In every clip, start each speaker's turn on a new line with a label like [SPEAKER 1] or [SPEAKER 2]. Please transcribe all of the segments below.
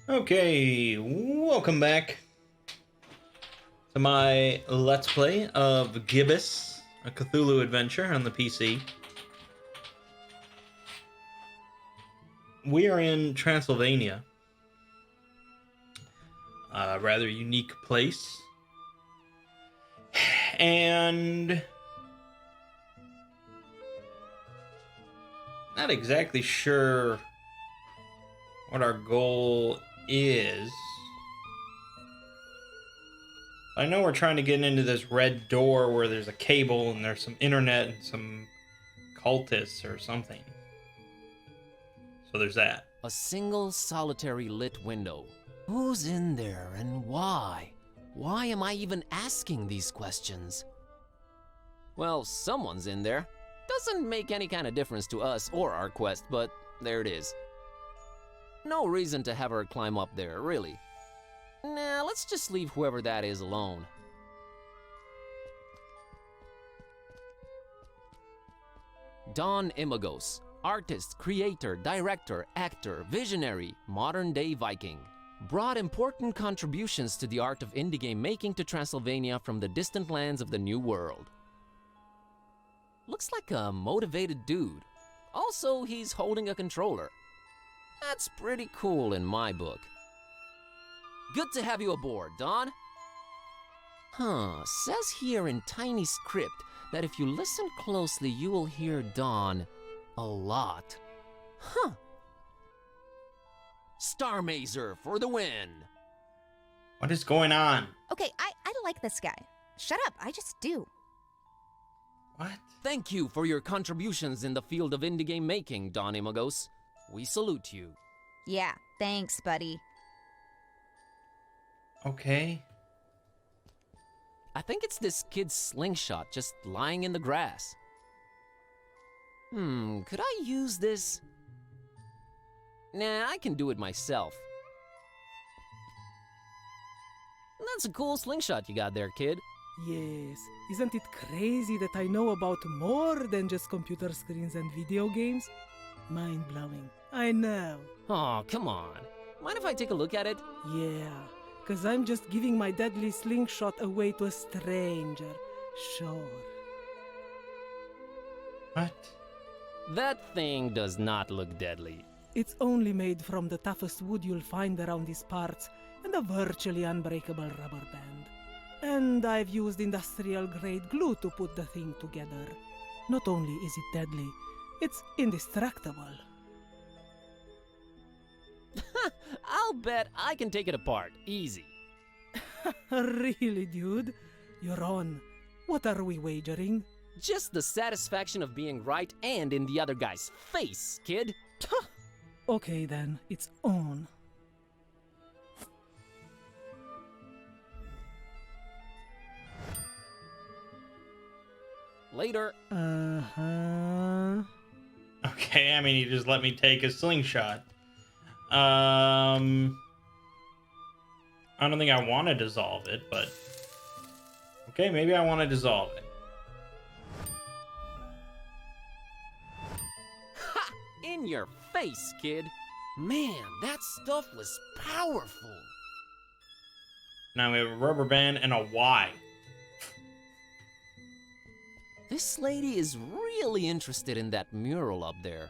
[SPEAKER 1] Okay, welcome back to my Let's Play of Gibbous, a Cthulhu adventure on the PC. We are in Transylvania, a rather unique place, and not exactly sure what our goal is. I know we're trying to get into this red door where there's a cable and there's some internet and some cultists or something. So there's that.
[SPEAKER 2] A single solitary lit window. Who's in there and why? Why am I even asking these questions? Well, someone's in there. Doesn't make any kind of difference to us or our quest, but there it is. No reason to have her climb up there, really. Nah, let's just leave whoever that is alone. Don Imagos, artist, creator, director, actor, visionary, modern-day Viking. Brought important contributions to the art of indie game making to Transylvania from the distant lands of the New World. Looks like a motivated dude. Also, he's holding a controller. That's pretty cool in my book. Good to have you aboard, Don. Says here in tiny script that if you listen closely, you will hear Don a lot. Starmazer for the win.
[SPEAKER 1] What is going on?
[SPEAKER 3] Okay, I like this guy. Shut up, I just do.
[SPEAKER 1] What?
[SPEAKER 2] Thank you for your contributions in the field of indie game making, Don Imagos. We salute you.
[SPEAKER 3] Yeah, thanks, buddy.
[SPEAKER 1] Okay.
[SPEAKER 2] I think it's this kid's slingshot just lying in the grass. Could I use this? Nah, I can do it myself. That's a cool slingshot you got there, kid.
[SPEAKER 4] Yes, isn't it crazy that I know about more than just computer screens and video games? Mind-blowing, I know.
[SPEAKER 2] Aw, come on. Mind if I take a look at it?
[SPEAKER 4] Yeah, cause I'm just giving my deadly slingshot away to a stranger, sure.
[SPEAKER 1] What?
[SPEAKER 2] That thing does not look deadly.
[SPEAKER 4] It's only made from the toughest wood you'll find around these parts, and a virtually unbreakable rubber band. And I've used industrial-grade glue to put the thing together. Not only is it deadly, it's indestructible.
[SPEAKER 2] I'll bet I can take it apart, easy.
[SPEAKER 4] Really, dude? You're on. What are we wagering?
[SPEAKER 2] Just the satisfaction of being right and in the other guy's face, kid.
[SPEAKER 4] Okay then, it's on.
[SPEAKER 2] Later.
[SPEAKER 4] Uh-huh.
[SPEAKER 1] Okay, I mean, you just let me take a slingshot. I don't think I want to dissolve it, but... Okay, maybe I want to dissolve it.
[SPEAKER 2] Ha! In your face, kid. Man, that stuff was powerful.
[SPEAKER 1] Now we have a rubber band and a Y.
[SPEAKER 2] This lady is really interested in that mural up there.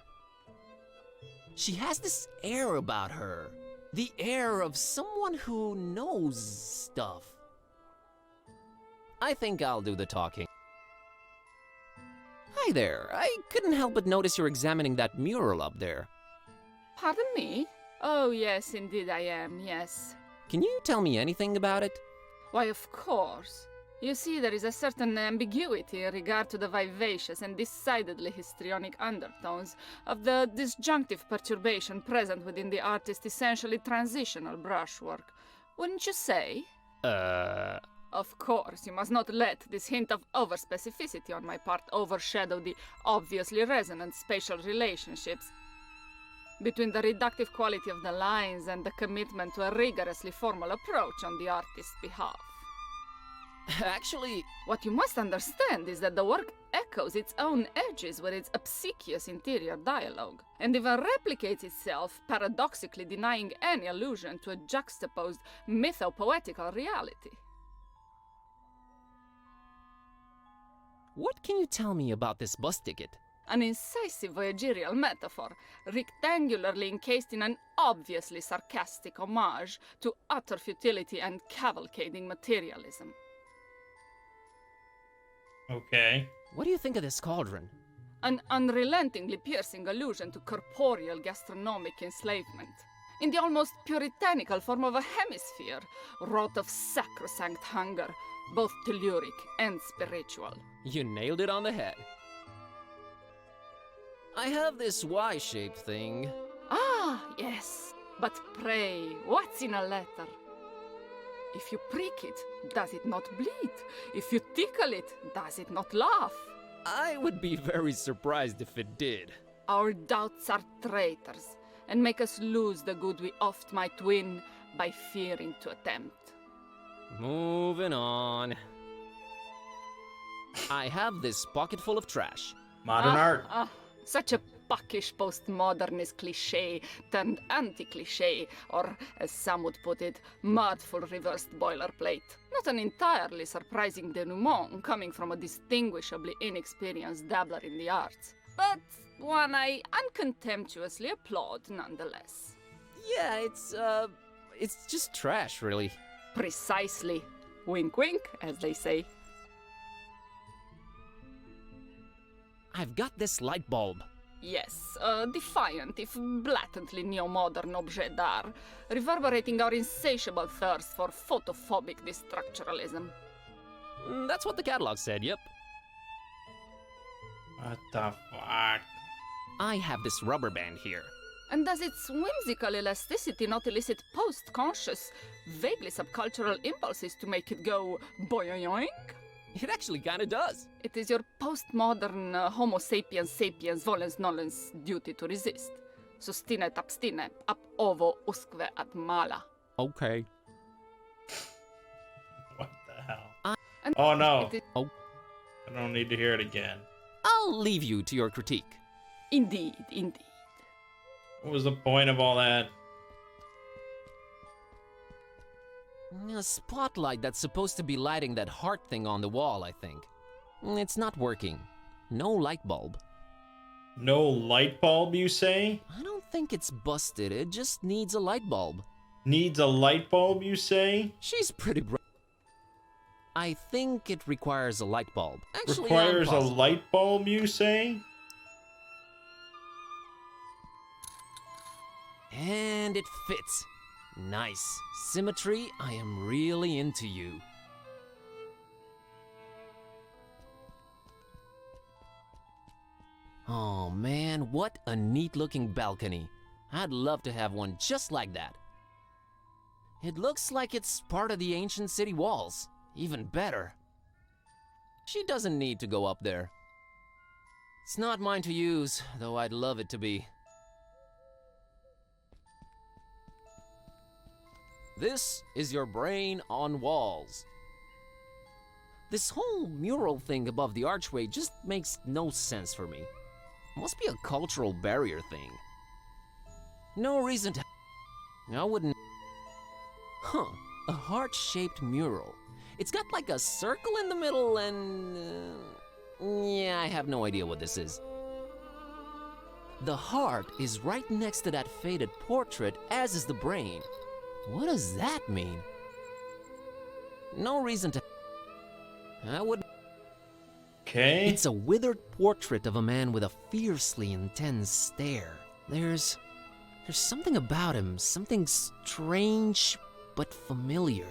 [SPEAKER 2] She has this air about her. The air of someone who knows stuff. I think I'll do the talking. Hi there. I couldn't help but notice you're examining that mural up there.
[SPEAKER 5] Pardon me? Oh, yes, indeed I am, yes.
[SPEAKER 2] Can you tell me anything about it?
[SPEAKER 5] Why, of course. You see, there is a certain ambiguity in regard to the vivacious and decidedly histrionic undertones of the disjunctive perturbation present within the artist's essentially transitional brushwork. Wouldn't you say? Of course, you must not let this hint of overspecificity on my part overshadow the obviously resonant spatial relationships between the reductive quality of the lines and the commitment to a rigorously formal approach on the artist's behalf.
[SPEAKER 2] Actually,
[SPEAKER 5] What you must understand is that the work echoes its own edges with its obsequious interior dialogue, and even replicates itself, paradoxically denying any allusion to a juxtaposed mythopoetical reality.
[SPEAKER 2] what can you tell me about this bus ticket?
[SPEAKER 5] An incisive voyagerial metaphor, rectangularly encased in an obviously sarcastic homage to utter futility and cavalcading materialism.
[SPEAKER 1] Okay.
[SPEAKER 2] What do you think of this cauldron?
[SPEAKER 5] An unrelentingly piercing allusion to corporeal gastronomic enslavement, in the almost puritanical form of a hemisphere, wrought of sacrosanct hunger, both telluric and spiritual.
[SPEAKER 2] You nailed it on the head. I have this Y-shaped thing.
[SPEAKER 5] Ah, yes. But pray, what's in a letter? If you prick it, does it not bleed? If you tickle it, does it not laugh?
[SPEAKER 2] I would be very surprised if it did.
[SPEAKER 5] Our doubts are traitors, and make us lose the good we oft might win by fearing to attempt.
[SPEAKER 2] Moving on. I have this pocket full of trash.
[SPEAKER 1] Modern art.
[SPEAKER 5] Such a puckish postmodernist cliché turned anti-cliché, or as some would put it, mudful reversed boilerplate. Not an entirely surprising denouement coming from a distinguishably inexperienced dabbler in the arts, but one I uncontemptuously applaud nonetheless.
[SPEAKER 2] Yeah, it's just trash, really.
[SPEAKER 5] Precisely. Wink wink, as they say.
[SPEAKER 2] I've got this light bulb.
[SPEAKER 5] Yes, a defiant, if blatantly neo-modern objet d'art, reverberating our insatiable thirst for photophobic destructuralism.
[SPEAKER 2] That's what the catalog said, yep.
[SPEAKER 1] What the fuck?
[SPEAKER 2] I have this rubber band here.
[SPEAKER 5] And does its whimsical elasticity not elicit post-conscious, vaguely subcultural impulses to make it go boing?
[SPEAKER 2] It actually kinda does.
[SPEAKER 5] It is your postmodern Homo sapiens sapiens volens nolens duty to resist. Sustine et abstine, ab ovo usque ad mala.
[SPEAKER 2] Okay.
[SPEAKER 1] What the hell?
[SPEAKER 5] And
[SPEAKER 1] Oh no.
[SPEAKER 5] it is
[SPEAKER 2] Oh,
[SPEAKER 1] I don't need to hear it again.
[SPEAKER 2] I'll leave you to your critique.
[SPEAKER 5] indeed.
[SPEAKER 1] What was the point of all that?
[SPEAKER 2] A spotlight that's supposed to be lighting that heart thing on the wall, I think. It's not working. No light bulb.
[SPEAKER 1] No light bulb, you say?
[SPEAKER 2] I don't think it's busted, it just needs a light bulb.
[SPEAKER 1] Needs a light bulb, you say?
[SPEAKER 2] She's pretty bright. I think it requires a light bulb. Actually,
[SPEAKER 1] Requires
[SPEAKER 2] I'm
[SPEAKER 1] a
[SPEAKER 2] positive.
[SPEAKER 1] light bulb, you say?
[SPEAKER 2] And it fits. Nice. Symmetry, I am really into you. Oh man, what a neat looking balcony. I'd love to have one just like that. It looks like it's part of the ancient city walls. Even better. She doesn't need to go up there. It's not mine to use, though I'd love it to be. This is your brain on walls. This whole mural thing above the archway just makes no sense for me. Must be a cultural barrier thing. No reason to... I wouldn't... Huh, a heart-shaped mural. It's got like a circle in the middle and... yeah, I have no idea what this is. The heart is right next to that faded portrait, as is the brain. What does that mean? No reason to... I wouldn't...
[SPEAKER 1] Okay.
[SPEAKER 2] It's a withered portrait of a man with a fiercely intense stare. There's something about him, something strange but familiar.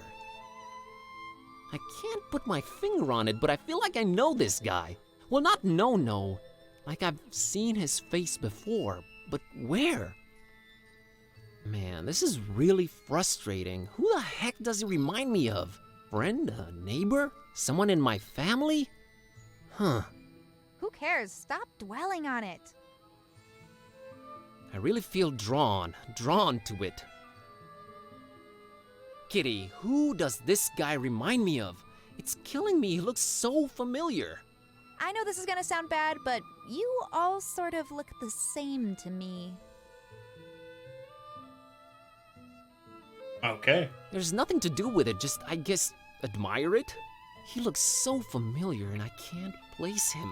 [SPEAKER 2] I can't put my finger on it, but I feel like I know this guy. Well, not no. Like I've seen his face before, but where? Man, this is really frustrating. Who the heck does he remind me of? Friend? A neighbor? Someone in my family? Huh.
[SPEAKER 3] Who cares? Stop dwelling on it.
[SPEAKER 2] I really feel drawn to it. Kitty, who does this guy remind me of? It's killing me. He looks so familiar.
[SPEAKER 3] I know this is gonna sound bad, but you all sort of look the same to me.
[SPEAKER 1] Okay.
[SPEAKER 2] There's nothing to do with it, just, I guess, admire it? He looks so familiar and I can't place him.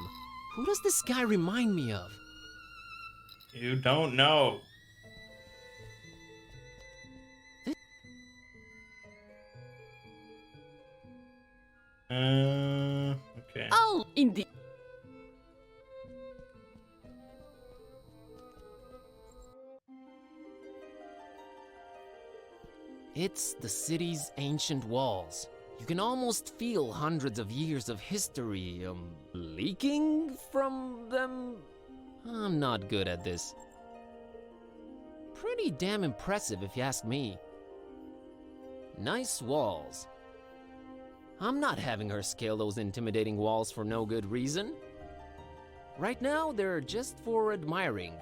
[SPEAKER 2] Who does this guy remind me of?
[SPEAKER 1] You don't know. Okay.
[SPEAKER 5] Oh, indeed.
[SPEAKER 2] It's the city's ancient walls. You can almost feel hundreds of years of history, leaking from them? I'm not good at this. Pretty damn impressive if you ask me. Nice walls. I'm not having her scale those intimidating walls for no good reason. Right now, they're just for admiring.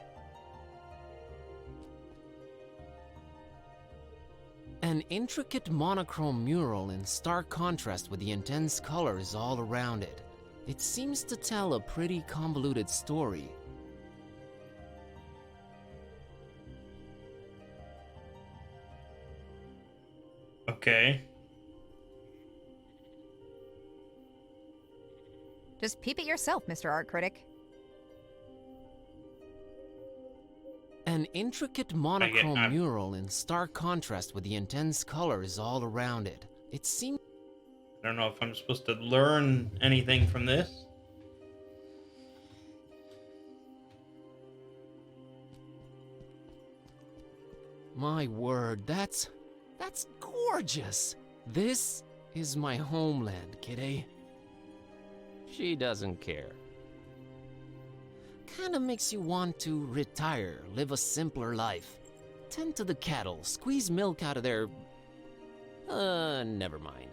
[SPEAKER 2] An intricate monochrome mural in stark contrast with the intense colors all around it. It seems to tell a pretty convoluted story.
[SPEAKER 1] Okay.
[SPEAKER 3] Just peep it yourself, Mr. Art Critic.
[SPEAKER 2] An intricate monochrome mural in stark contrast with the intense colors all around it. It seems...
[SPEAKER 1] I don't know if I'm supposed to learn anything from this.
[SPEAKER 2] My word, that's gorgeous. This is my homeland, kidday. She doesn't care. Kinda makes you want to retire, live a simpler life. Tend to the cattle, squeeze milk out of their... never mind.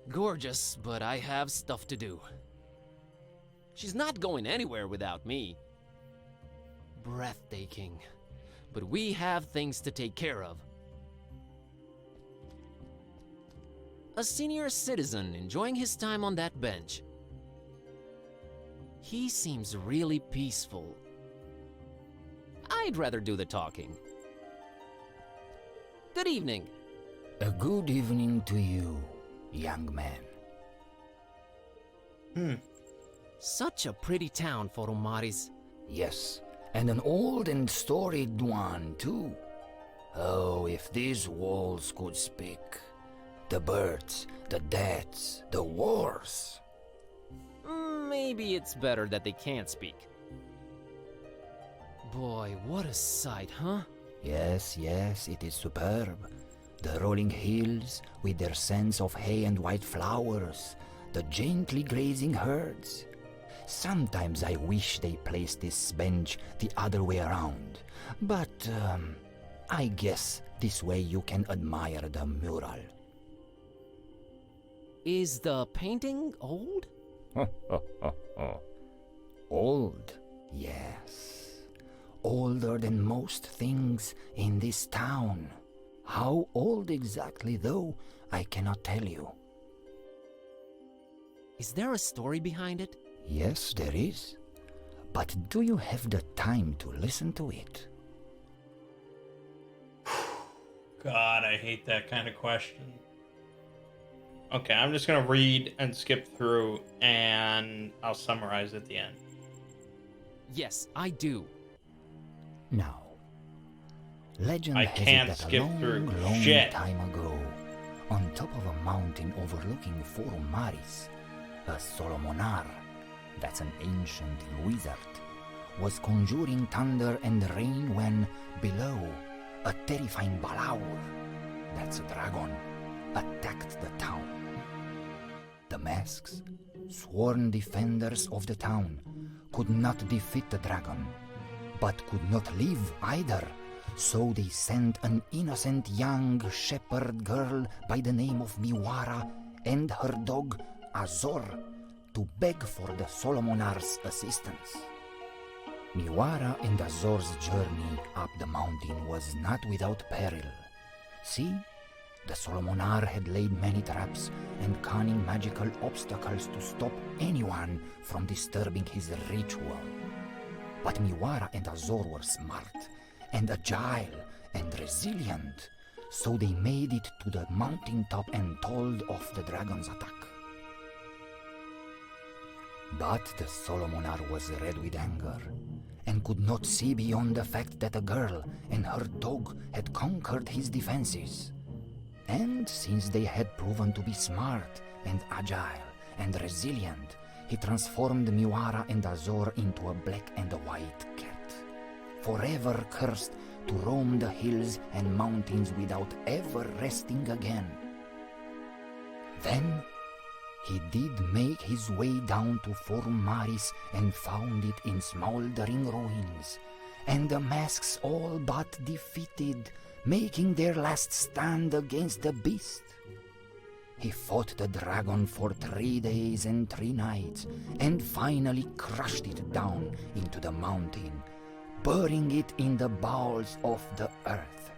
[SPEAKER 2] Gorgeous, but I have stuff to do. She's not going anywhere without me. Breathtaking. But we have things to take care of. A senior citizen enjoying his time on that bench. He seems really peaceful. I'd rather do the talking. Good evening.
[SPEAKER 6] A good evening to you, young man.
[SPEAKER 2] Such a pretty town, Foromaris.
[SPEAKER 6] Yes, and an old and storied one, too. Oh, if these walls could speak. The birds, the deaths, the wars.
[SPEAKER 2] Maybe it's better that they can't speak. Boy, what a sight, huh?
[SPEAKER 6] Yes, yes, it is superb. The rolling hills with their scents of hay and white flowers, the gently grazing herds. Sometimes I wish they placed this bench the other way around, but I guess this way you can admire the mural.
[SPEAKER 2] Is the painting old?
[SPEAKER 6] Old, yes. Older than most things in this town. How old exactly, though, I cannot tell you.
[SPEAKER 2] Is there a story behind it?
[SPEAKER 6] Yes, there is. But do you have the time to listen to it?
[SPEAKER 1] God, I hate that kind of question. Okay, I'm just gonna read and skip through, and I'll summarize at the end.
[SPEAKER 2] Yes, I do.
[SPEAKER 6] Now, legend
[SPEAKER 1] I
[SPEAKER 6] has
[SPEAKER 1] can't
[SPEAKER 6] it that
[SPEAKER 1] skip
[SPEAKER 6] a long,
[SPEAKER 1] through.
[SPEAKER 6] long
[SPEAKER 1] Shit.
[SPEAKER 6] time ago, on top of a mountain overlooking Forum Maris, a Solomonar, that's an ancient wizard, was conjuring thunder and rain when, below, a terrifying Balaur, that's a dragon, attacked the town. The masks, sworn defenders of the town, could not defeat the dragon, but could not live either, so they sent an innocent young shepherd girl by the name of Miwara and her dog Azor to beg for the Solomonar's assistance. Miwara and Azor's journey up the mountain was not without peril. See, The Solomonar had laid many traps and cunning magical obstacles to stop anyone from disturbing his ritual. But Miwara and Azor were smart and agile and resilient, so they made it to the mountaintop and told off the dragon's attack. But the Solomonar was red with anger and could not see beyond the fact that a girl and her dog had conquered his defenses. And since they had proven to be smart and agile and resilient, he transformed Miwara and Azor into a black and a white cat, forever cursed to roam the hills and mountains without ever resting again. Then he did make his way down to Forum Maris and found it in smoldering ruins, and the masks all but defeated, making their last stand against the beast. He fought the dragon for 3 days and 3 nights, and finally crushed it down into the mountain, burying it in the bowels of the earth.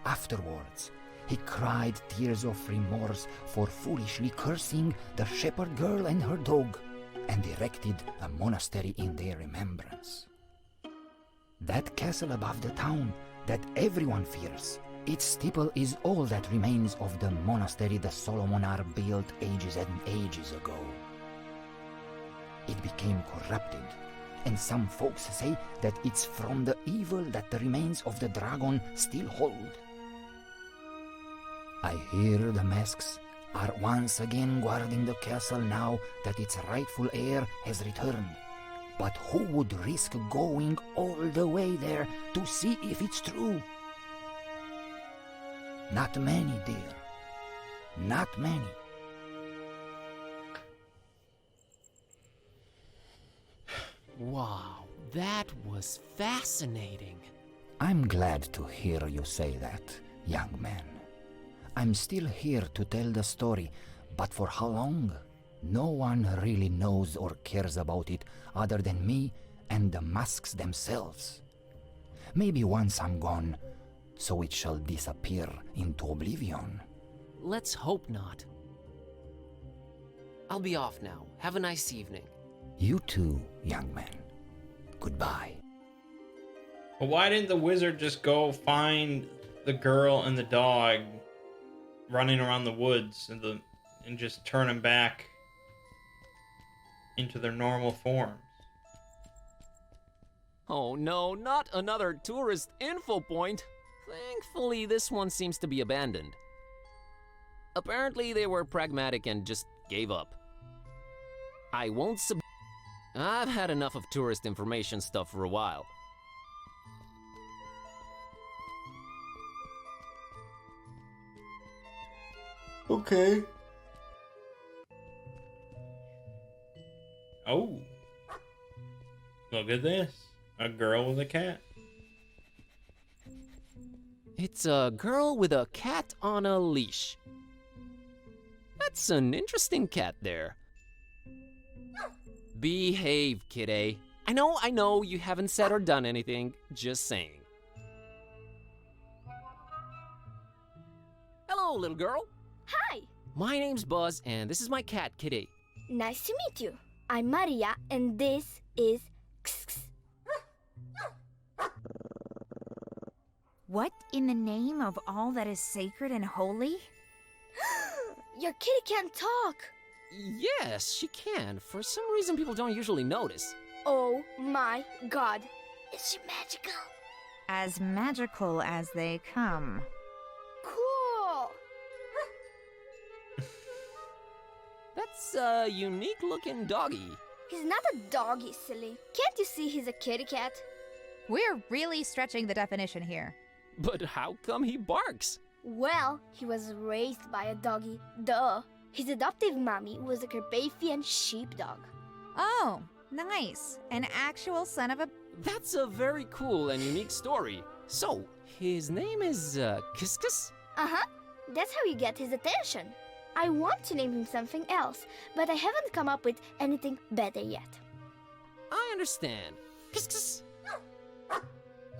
[SPEAKER 6] Afterwards, he cried tears of remorse for foolishly cursing the shepherd girl and her dog, and erected a monastery in their remembrance. That castle above the town that everyone fears, its steeple is all that remains of the monastery the Solomonar built ages and ages ago. It became corrupted, and some folks say that it's from the evil that the remains of the dragon still hold. I hear the masks are once again guarding the castle now that its rightful heir has returned. But who would risk going all the way there to see if it's true? Not many, dear. Not many.
[SPEAKER 2] Wow, that was fascinating.
[SPEAKER 6] I'm glad to hear you say that, young man. I'm still here to tell the story, but for how long? No one really knows or cares about it other than me and the masks themselves. Maybe once I'm gone, so it shall disappear into oblivion.
[SPEAKER 2] Let's hope not. I'll be off now. Have a nice evening.
[SPEAKER 6] You too, young man. Goodbye.
[SPEAKER 1] Well, why didn't the wizard just go find the girl and the dog running around the woods and just turn them back into their normal forms?
[SPEAKER 2] Oh no, not another tourist info point. Thankfully, this one seems to be abandoned. Apparently, they were pragmatic and just gave up. I won't I've had enough of tourist information stuff for a while.
[SPEAKER 1] Okay. Oh. Look at this. A girl with a cat.
[SPEAKER 2] It's a girl with a cat on a leash. That's an interesting cat there. Behave, kidday. I know, you haven't said or done anything. Just saying. Hello, little girl.
[SPEAKER 7] Hi,
[SPEAKER 2] My name's Buzz, and this is my cat, Kitty.
[SPEAKER 7] nice to meet you. I'm Maria, and this is Kss.
[SPEAKER 3] What in the name of all that is sacred and holy?
[SPEAKER 7] Your kitty can't talk.
[SPEAKER 2] Yes, she can. For some reason, people don't usually notice.
[SPEAKER 7] Oh my god. Is she magical?
[SPEAKER 3] As magical as they come.
[SPEAKER 7] Cool.
[SPEAKER 2] That's a unique-looking doggy.
[SPEAKER 7] He's not a doggy, silly. Can't you see he's a kitty cat?
[SPEAKER 3] We're really stretching the definition here.
[SPEAKER 2] But how come he barks?
[SPEAKER 7] Well, he was raised by a doggy. Duh. His adoptive mommy was a Carpathian sheepdog.
[SPEAKER 3] Oh, nice. An actual son of a...
[SPEAKER 2] That's a very cool and unique story. So, his name is, Kiskus?
[SPEAKER 7] Uh-huh. That's how you get his attention. I want to name him something else, but I haven't come up with anything better yet.
[SPEAKER 2] I understand. Kiskus?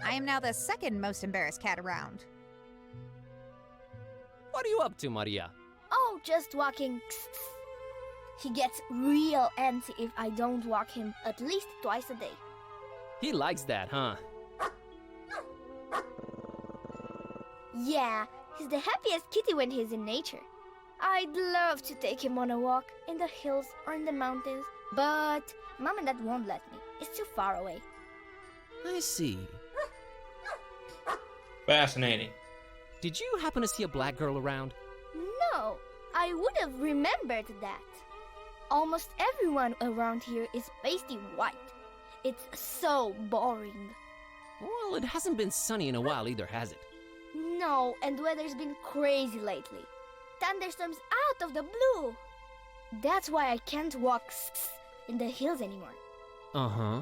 [SPEAKER 3] I am now the second most embarrassed cat around.
[SPEAKER 2] What are you up to, Maria?
[SPEAKER 7] Oh, just walking. He gets real antsy if I don't walk him at least twice a day.
[SPEAKER 2] He likes that, huh?
[SPEAKER 7] Yeah, he's the happiest kitty when he's in nature. I'd love to take him on a walk in the hills or in the mountains, but Mom and Dad won't let me. It's too far away.
[SPEAKER 2] I see.
[SPEAKER 1] Fascinating.
[SPEAKER 2] Did you happen to see a black girl around?
[SPEAKER 7] No, I would have remembered that. Almost everyone around here is pasty white. It's so boring.
[SPEAKER 2] Well, it hasn't been sunny in a while either, has it?
[SPEAKER 7] No, and weather's been crazy lately. Thunderstorms out of the blue. That's why I can't walk in the hills anymore.
[SPEAKER 2] Uh-huh.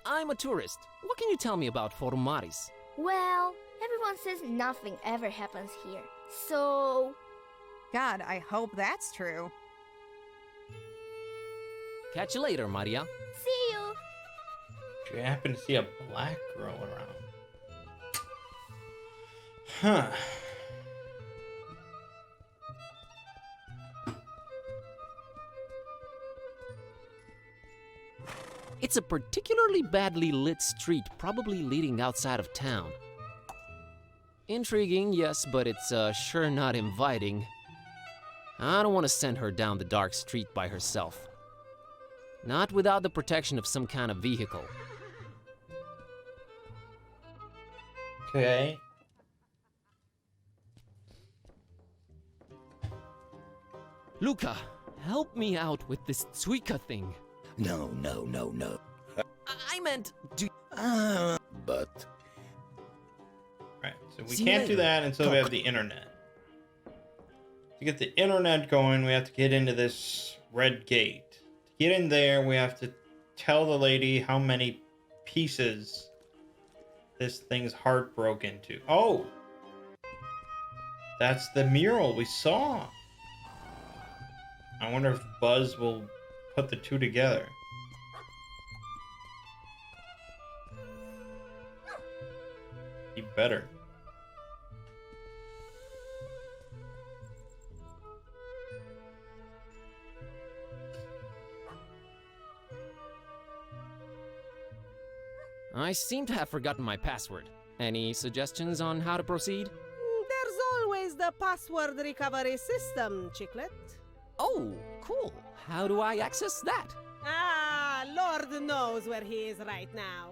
[SPEAKER 2] I'm a tourist. What can you tell me about Forumaris?
[SPEAKER 7] Well, everyone says nothing ever happens here. So...
[SPEAKER 8] God, I hope that's true.
[SPEAKER 2] Catch you later, Maria.
[SPEAKER 7] See you!
[SPEAKER 1] Do you happen to see a black girl around? Huh.
[SPEAKER 2] It's a particularly badly lit street, probably leading outside of town. Intriguing, yes, but it's sure not inviting. I don't want to send her down the dark street by herself. Not without the protection of some kind of vehicle.
[SPEAKER 1] Okay.
[SPEAKER 2] Luca, help me out with this Tsuika thing.
[SPEAKER 6] No.
[SPEAKER 2] I meant, do...
[SPEAKER 6] But
[SPEAKER 1] Right, so we
[SPEAKER 2] See you
[SPEAKER 1] can't do
[SPEAKER 2] later.
[SPEAKER 1] that until we have the internet. To get the internet going, we have to get into this red gate. To get in there, we have to tell the lady how many pieces this thing's heart broke into. Oh! That's the mural we saw. I wonder if Buzz will put the two together. He better.
[SPEAKER 2] I seem to have forgotten my password. Any suggestions on how to proceed?
[SPEAKER 4] There's always the password recovery system, Chicklet.
[SPEAKER 2] Oh, cool. How do I access that?
[SPEAKER 4] Ah, Lord knows where he is right now.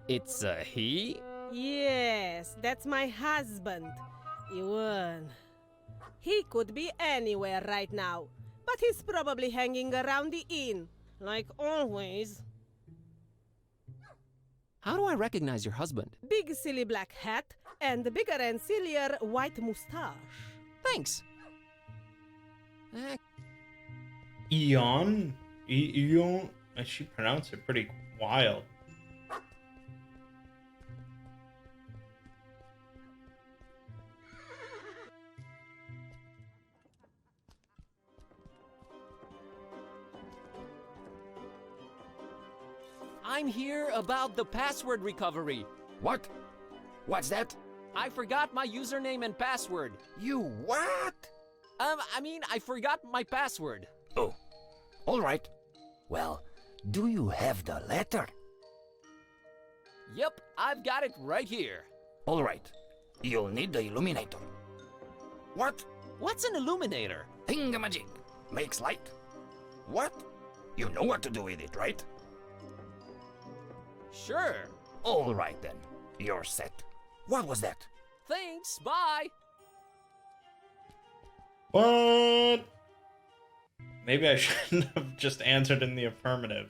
[SPEAKER 2] It's a he?
[SPEAKER 4] Yes, that's my husband, Ewan. He could be anywhere right now, but he's probably hanging around the inn, like always.
[SPEAKER 2] How do I recognize your husband?
[SPEAKER 4] Big silly black hat and bigger and sillier white moustache.
[SPEAKER 2] Thanks.
[SPEAKER 1] Eon? Eon? She pronounced it pretty wild.
[SPEAKER 2] I'm here about the password recovery.
[SPEAKER 6] what? What's that?
[SPEAKER 2] I forgot my username and password.
[SPEAKER 6] You what?
[SPEAKER 2] I forgot my password.
[SPEAKER 6] Oh, all right. Well, do you have the letter?
[SPEAKER 2] Yep, I've got it right here.
[SPEAKER 6] All right. You'll need the illuminator. What?
[SPEAKER 2] What's an illuminator?
[SPEAKER 6] Thingamajig. Makes light. What? You know what to do with it, right?
[SPEAKER 2] Sure.
[SPEAKER 6] All right then. You're set. What was that?
[SPEAKER 2] Thanks, bye.
[SPEAKER 1] What? Maybe I shouldn't have just answered in the affirmative.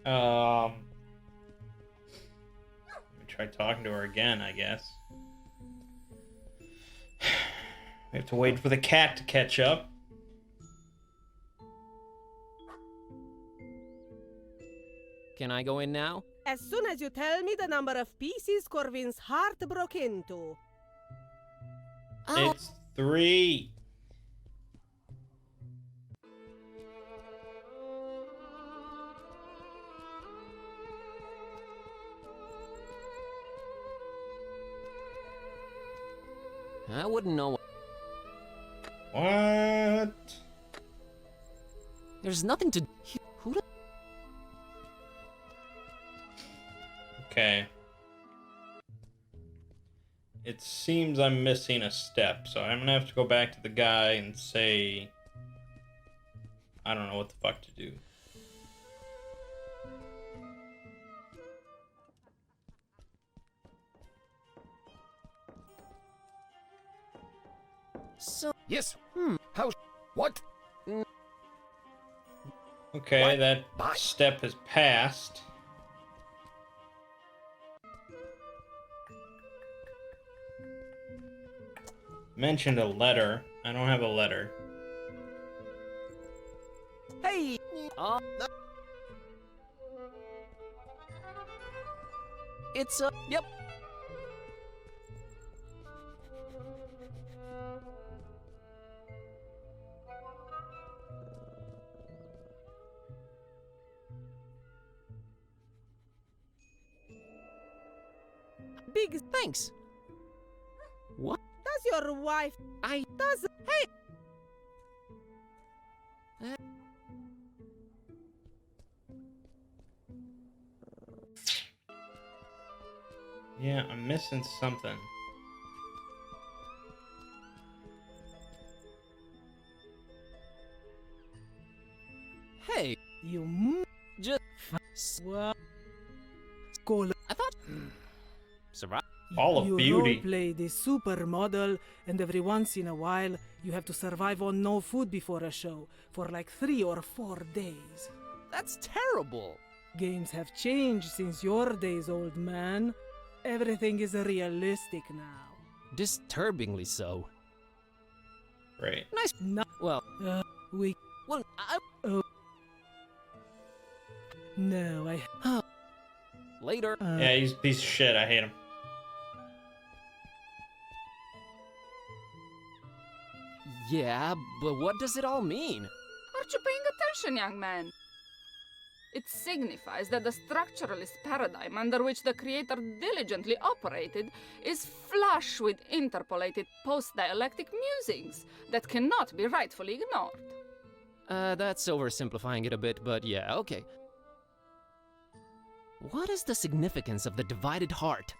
[SPEAKER 1] Let me try talking to her again, I guess. We have to wait for the cat to catch up.
[SPEAKER 2] Can I go in now?
[SPEAKER 4] As soon as you tell me the number of pieces Corvin's heart broke into.
[SPEAKER 2] Oh,
[SPEAKER 1] It's 3.
[SPEAKER 2] I wouldn't know.
[SPEAKER 1] What?
[SPEAKER 2] There's nothing to. Who?
[SPEAKER 1] Okay. It seems I'm missing a step, so I'm gonna have to go back to the guy and say... I don't know what the fuck to do.
[SPEAKER 2] So.
[SPEAKER 6] Yes. How? What?
[SPEAKER 1] Okay,
[SPEAKER 6] What?
[SPEAKER 1] that
[SPEAKER 6] Bye.
[SPEAKER 1] step has passed. Mentioned a letter. I don't have a letter.
[SPEAKER 2] Hey. It's a. Yep. Big thanks. What?
[SPEAKER 4] Does your wife
[SPEAKER 2] I
[SPEAKER 4] does hey
[SPEAKER 1] Yeah, I'm missing something.
[SPEAKER 2] Hey.
[SPEAKER 4] you
[SPEAKER 2] Just.
[SPEAKER 4] well call
[SPEAKER 2] I thought. Survive.
[SPEAKER 1] All of
[SPEAKER 4] you
[SPEAKER 1] beauty.
[SPEAKER 4] play the supermodel, and every once in a while you have to survive on no food before a show for like 3 or 4 days.
[SPEAKER 2] That's terrible.
[SPEAKER 4] Games have changed since your days, old man. Everything is realistic now.
[SPEAKER 2] Disturbingly so.
[SPEAKER 1] Great.
[SPEAKER 2] Nice.
[SPEAKER 4] No,
[SPEAKER 2] Well.
[SPEAKER 4] we
[SPEAKER 2] Well.
[SPEAKER 4] no, I
[SPEAKER 2] Later.
[SPEAKER 1] Yeah, he's a piece of shit. I hate him.
[SPEAKER 2] Yeah, but what does it all mean?
[SPEAKER 5] Aren't you paying attention, young man? It signifies that the structuralist paradigm under which the creator diligently operated is flush with interpolated post-dialectic musings that cannot be rightfully ignored.
[SPEAKER 2] That's oversimplifying it a bit, but yeah, okay. What is the significance of the divided heart?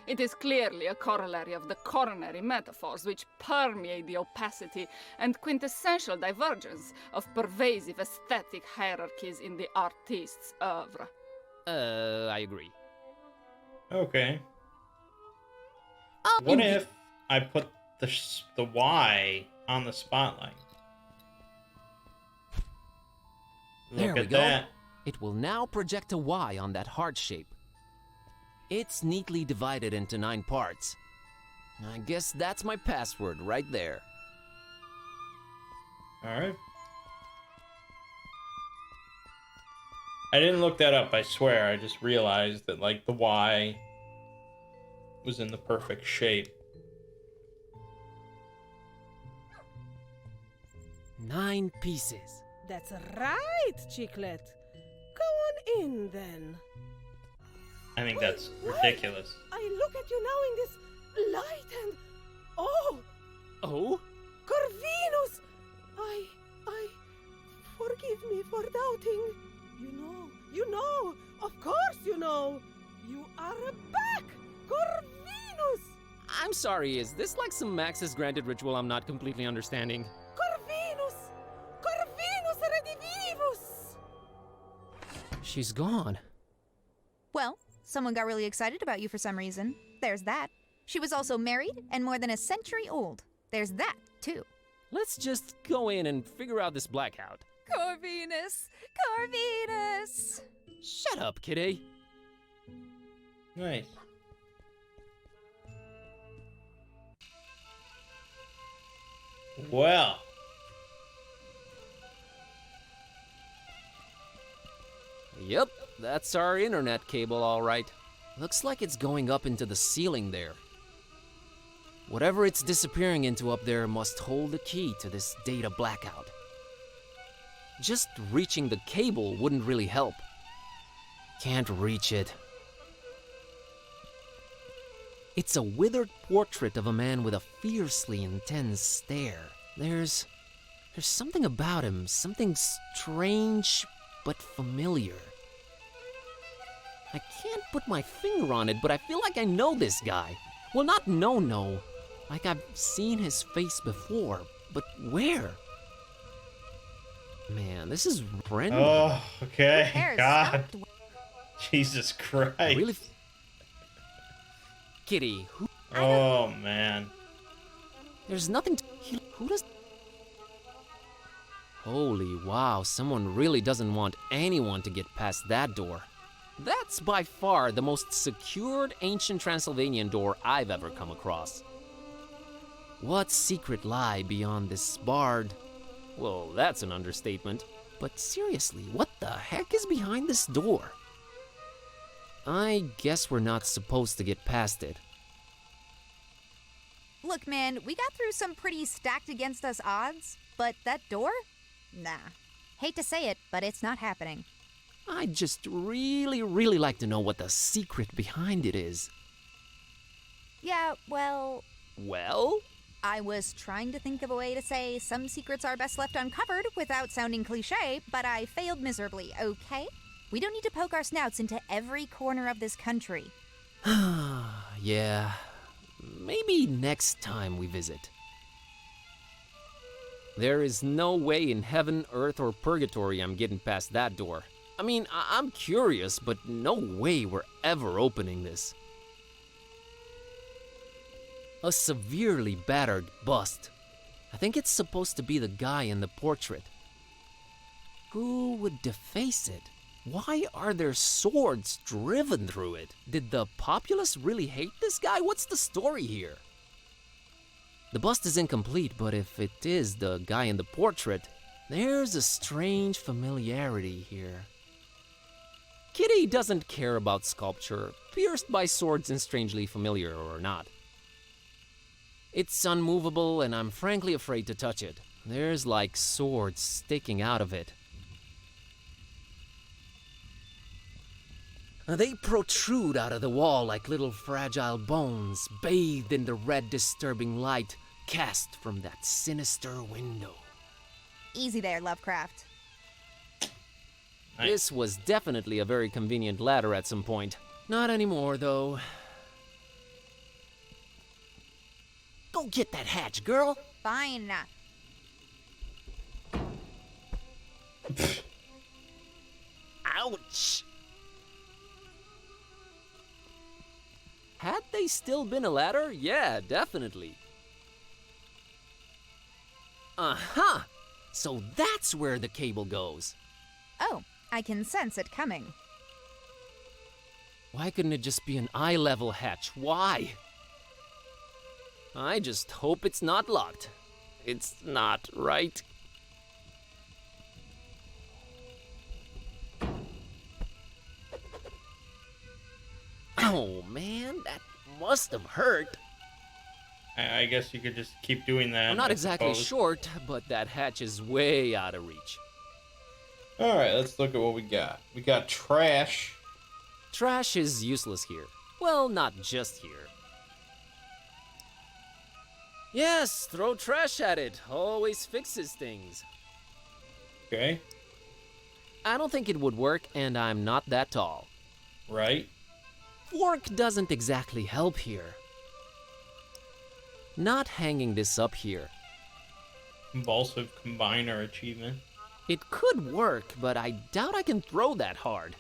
[SPEAKER 5] It is clearly a corollary of the coronary metaphors which permeate the opacity and quintessential divergence of pervasive aesthetic hierarchies in the artist's oeuvre.
[SPEAKER 2] I agree.
[SPEAKER 1] Okay.
[SPEAKER 2] Oh,
[SPEAKER 1] What if I put the Y on the spotlight?
[SPEAKER 2] There
[SPEAKER 1] Look
[SPEAKER 2] we
[SPEAKER 1] at
[SPEAKER 2] go.
[SPEAKER 1] that.
[SPEAKER 2] It will now project a Y on that heart shape. It's neatly divided into 9 parts. I guess that's my password right there.
[SPEAKER 1] Alright. I didn't look that up, I swear. I just realized that, like, the Y was in the perfect shape.
[SPEAKER 2] 9 pieces.
[SPEAKER 4] That's right, Chiclet. Go on in then.
[SPEAKER 1] I think that's
[SPEAKER 4] Why?
[SPEAKER 1] ridiculous.
[SPEAKER 4] I look at you now in this light and oh,
[SPEAKER 2] Oh?
[SPEAKER 4] Corvinus! I forgive me for doubting. You know, of course you know. You are back, Corvinus!
[SPEAKER 2] I'm sorry, is this like some Max's granted ritual I'm not completely understanding?
[SPEAKER 4] Corvinus redivivus!
[SPEAKER 2] She's gone.
[SPEAKER 3] Well, someone got really excited about you for some reason. There's that. She was also married and more than a century old. There's that, too.
[SPEAKER 2] Let's just go in and figure out this blackout.
[SPEAKER 3] Corvinus! Corvinus!
[SPEAKER 2] Shut up, kitty.
[SPEAKER 1] Nice. Well.
[SPEAKER 2] Yep, that's our internet cable, all right. Looks like it's going up into the ceiling there. Whatever it's disappearing into up there must hold the key to this data blackout. Just reaching the cable wouldn't really help. Can't reach it. It's a withered portrait of a man with a fiercely intense stare. There's something about him, something strange but familiar. I can't put my finger on it, but I feel like I know this guy. Well, not no. Like I've seen his face before, but where? Man, this is brand new.
[SPEAKER 1] Oh, okay.
[SPEAKER 3] cares?
[SPEAKER 1] God.
[SPEAKER 3] Stop.
[SPEAKER 1] Jesus Christ.
[SPEAKER 2] I really... Kitty, who...
[SPEAKER 1] Oh, man.
[SPEAKER 2] There's nothing to... Who does... Holy wow, someone really doesn't want anyone to get past that door. That's by far the most secured ancient Transylvanian door I've ever come across. What secret lie beyond this barred... Well, that's an understatement. But seriously, what the heck is behind this door? I guess we're not supposed to get past it.
[SPEAKER 3] Look, man, we got through some pretty stacked against us odds, but that door? Nah. Hate to say it, but it's not happening.
[SPEAKER 2] I'd just really like to know what the secret behind it is.
[SPEAKER 3] Yeah, well,
[SPEAKER 2] Well?
[SPEAKER 3] I was trying to think of a way to say some secrets are best left uncovered without sounding cliche, but I failed miserably, okay? We don't need to poke our snouts into every corner of this country.
[SPEAKER 2] Yeah. Maybe next time we visit. There is no way in heaven, earth, or purgatory I'm getting past that door. I mean, I'm curious, but no way we're ever opening this. A severely battered bust. I think it's supposed to be the guy in the portrait. Who would deface it? Why are there swords driven through it? Did the populace really hate this guy? What's the story here? The bust is incomplete, but if it is the guy in the portrait, there's a strange familiarity here. Kitty doesn't care about sculpture, pierced by swords and strangely familiar or not. It's unmovable, and I'm frankly afraid to touch it. There's like swords sticking out of it. They protrude out of the wall like little fragile bones, bathed in the red disturbing light cast from that sinister window.
[SPEAKER 3] Easy there, Lovecraft.
[SPEAKER 1] Nice.
[SPEAKER 2] This was definitely a very convenient ladder at some point. Not anymore, though. Go get that hatch, girl!
[SPEAKER 3] Fine.
[SPEAKER 2] Ouch! Had they still been a ladder? Yeah, definitely. Uh-huh! So that's where the cable goes.
[SPEAKER 3] Oh, I can sense it coming.
[SPEAKER 2] Why couldn't it just be an eye-level hatch? Why? I just hope it's not locked. It's not, right? Oh man, that must have hurt.
[SPEAKER 1] I guess you could just keep doing that.
[SPEAKER 2] I'm not
[SPEAKER 1] I
[SPEAKER 2] exactly
[SPEAKER 1] suppose.
[SPEAKER 2] short, but that hatch is way out of reach.
[SPEAKER 1] Alright, let's look at what we got. We got trash.
[SPEAKER 2] Trash is useless here. Well, not just here. Yes, throw trash at it. Always fixes things.
[SPEAKER 1] Okay,
[SPEAKER 2] I don't think it would work, and I'm not that tall.
[SPEAKER 1] right.
[SPEAKER 2] Fork doesn't exactly help here. Not hanging this up here.
[SPEAKER 1] Convulsive combiner achievement.
[SPEAKER 2] It could work, but I doubt I can throw that hard.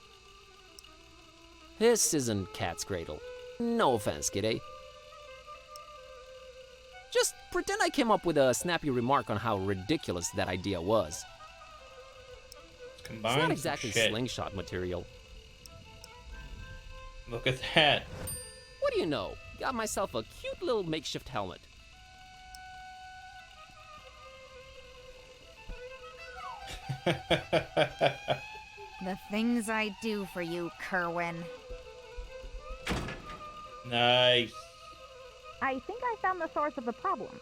[SPEAKER 2] This isn't Cat's Cradle. No offense, kiddo. Just pretend I came up with a snappy remark on how ridiculous that idea was.
[SPEAKER 1] Combine
[SPEAKER 2] It's not
[SPEAKER 1] some
[SPEAKER 2] exactly
[SPEAKER 1] shit.
[SPEAKER 2] slingshot material.
[SPEAKER 1] Look at that.
[SPEAKER 2] What do you know? Got myself a cute little makeshift helmet.
[SPEAKER 3] The things I do for you, Kerwin.
[SPEAKER 1] Nice.
[SPEAKER 9] I think I found the source of the problem.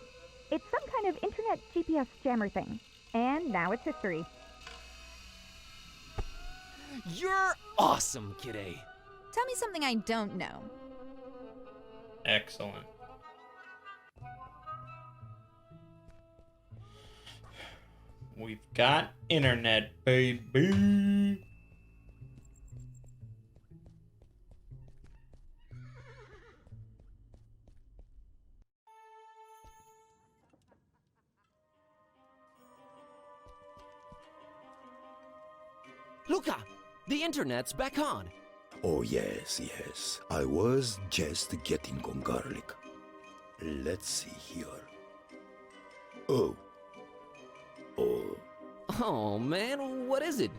[SPEAKER 9] It's some kind of internet GPS jammer thing. And now it's history.
[SPEAKER 2] You're awesome, kiddo.
[SPEAKER 3] Tell me something I don't know.
[SPEAKER 1] Excellent. We've got internet, baby.
[SPEAKER 2] Luca, the internet's back on.
[SPEAKER 10] Oh, yes, yes. I was just getting on garlic. Let's see here. Oh. Oh.
[SPEAKER 2] Oh man, what is it?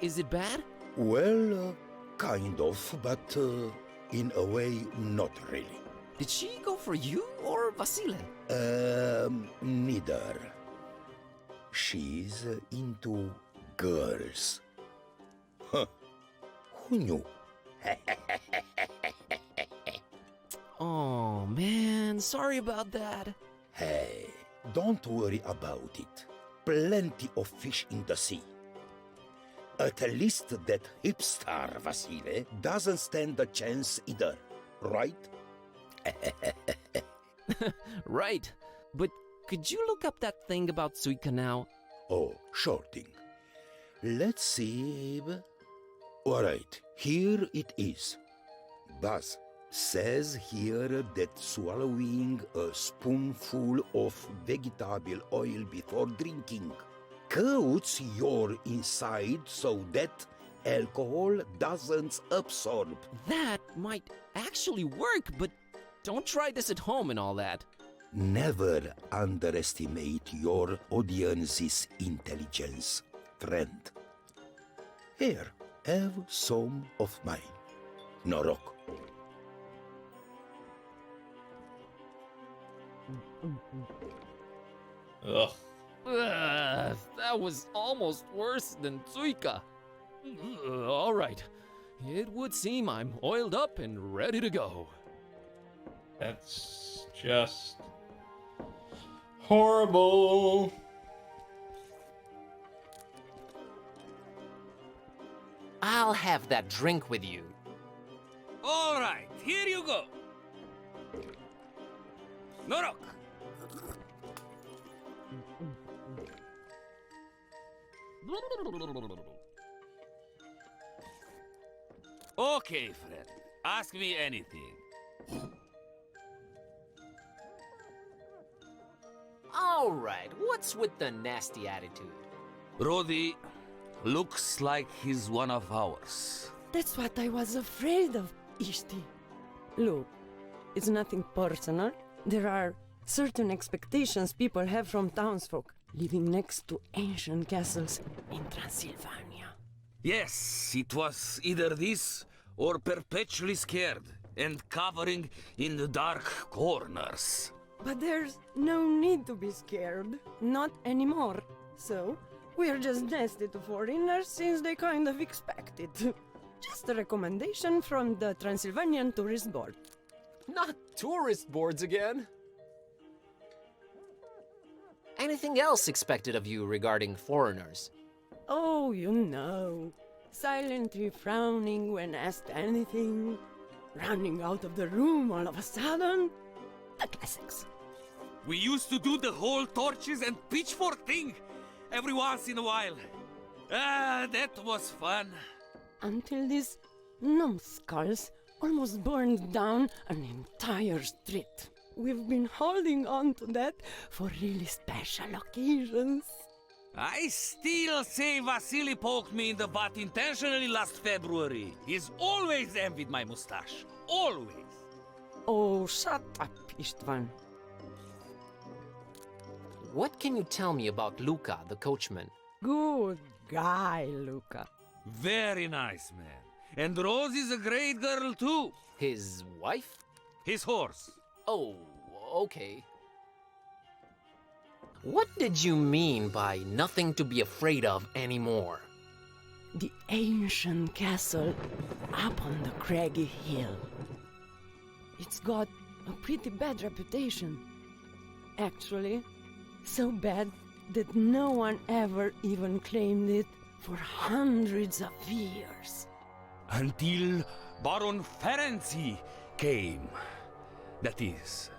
[SPEAKER 2] Is it bad?
[SPEAKER 10] Well, kind of, but in a way, not really.
[SPEAKER 2] Did she go for you or Vasile?
[SPEAKER 10] Neither. She's into girls. Huh. Who knew?
[SPEAKER 2] Oh man, sorry about that.
[SPEAKER 10] Hey, don't worry about it. Plenty of fish in the sea. At least that hipster Vasile doesn't stand a chance either, right?
[SPEAKER 2] Right. But could you look up that thing about Suika now?
[SPEAKER 10] Oh, sure thing. Let's see. Alright, here it is. Buzz says here that swallowing a spoonful of vegetable oil before drinking coats your inside so that alcohol doesn't absorb.
[SPEAKER 2] That might actually work, but don't try this at home and all that.
[SPEAKER 10] Never underestimate your audience's intelligence, friend. Here, have some of mine. Norok.
[SPEAKER 1] Ugh.
[SPEAKER 2] That was almost worse than Tsuika. All right. It would seem I'm oiled up and ready to go.
[SPEAKER 1] That's just horrible.
[SPEAKER 2] I'll have that drink with you.
[SPEAKER 11] All right, here you go. Norok. Okay, friend. Ask me anything.
[SPEAKER 2] All right, what's with the nasty attitude?
[SPEAKER 11] Rodi looks like he's one of ours.
[SPEAKER 12] That's what I was afraid of, Ishti. Look, it's nothing personal. There are certain expectations people have from townsfolk living next to ancient castles in Transylvania.
[SPEAKER 11] Yes, it was either this or perpetually scared and covering in the dark corners.
[SPEAKER 12] But there's no need to be scared. Not anymore. So, we're just nasty to foreigners since they kind of expect it. Just a recommendation from the Transylvanian Tourist Board.
[SPEAKER 2] Not tourist boards again. Anything else expected of you regarding foreigners?
[SPEAKER 12] Oh, you know. Silently frowning when asked anything. Running out of the room all of a sudden. The classics.
[SPEAKER 11] We used to do the whole torches and pitchfork thing every once in a while. That was fun.
[SPEAKER 12] Until these numbskulls almost burned down an entire street. We've been holding on to that for really special occasions.
[SPEAKER 11] I still say Vasily poked me in the butt intentionally last February. He's always envied my mustache. Always.
[SPEAKER 12] Oh, shut up, Istvan.
[SPEAKER 2] What can you tell me about Luca, the coachman?
[SPEAKER 12] Good guy, Luca.
[SPEAKER 11] Very nice, man. And Rose is a great girl, too.
[SPEAKER 2] His wife?
[SPEAKER 11] His horse.
[SPEAKER 2] Oh, okay. What did you mean by nothing to be afraid of anymore?
[SPEAKER 12] The ancient castle up on the craggy hill. It's got a pretty bad reputation. Actually, so bad that no one ever even claimed it for hundreds of years.
[SPEAKER 11] Until Baron Ferenczi came. That is.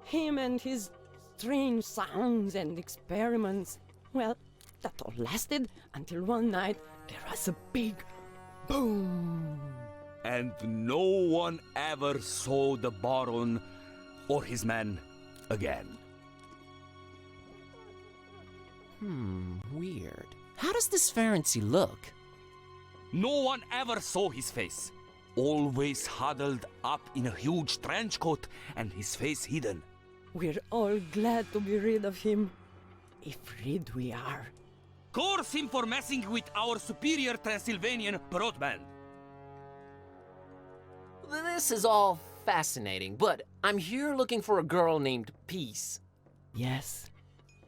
[SPEAKER 12] Him and his strange sounds and experiments. Well, that all lasted until one night there was a big boom.
[SPEAKER 11] And no one ever saw the Baron or his men again.
[SPEAKER 2] Weird. How does this Ferency look?
[SPEAKER 11] No one ever saw his face. Always huddled up in a huge trench coat and his face hidden.
[SPEAKER 12] We're all glad to be rid of him. If rid we are.
[SPEAKER 11] Curse him for messing with our superior Transylvanian broadband.
[SPEAKER 2] This is all fascinating, but I'm here looking for a girl named Peace.
[SPEAKER 12] Yes,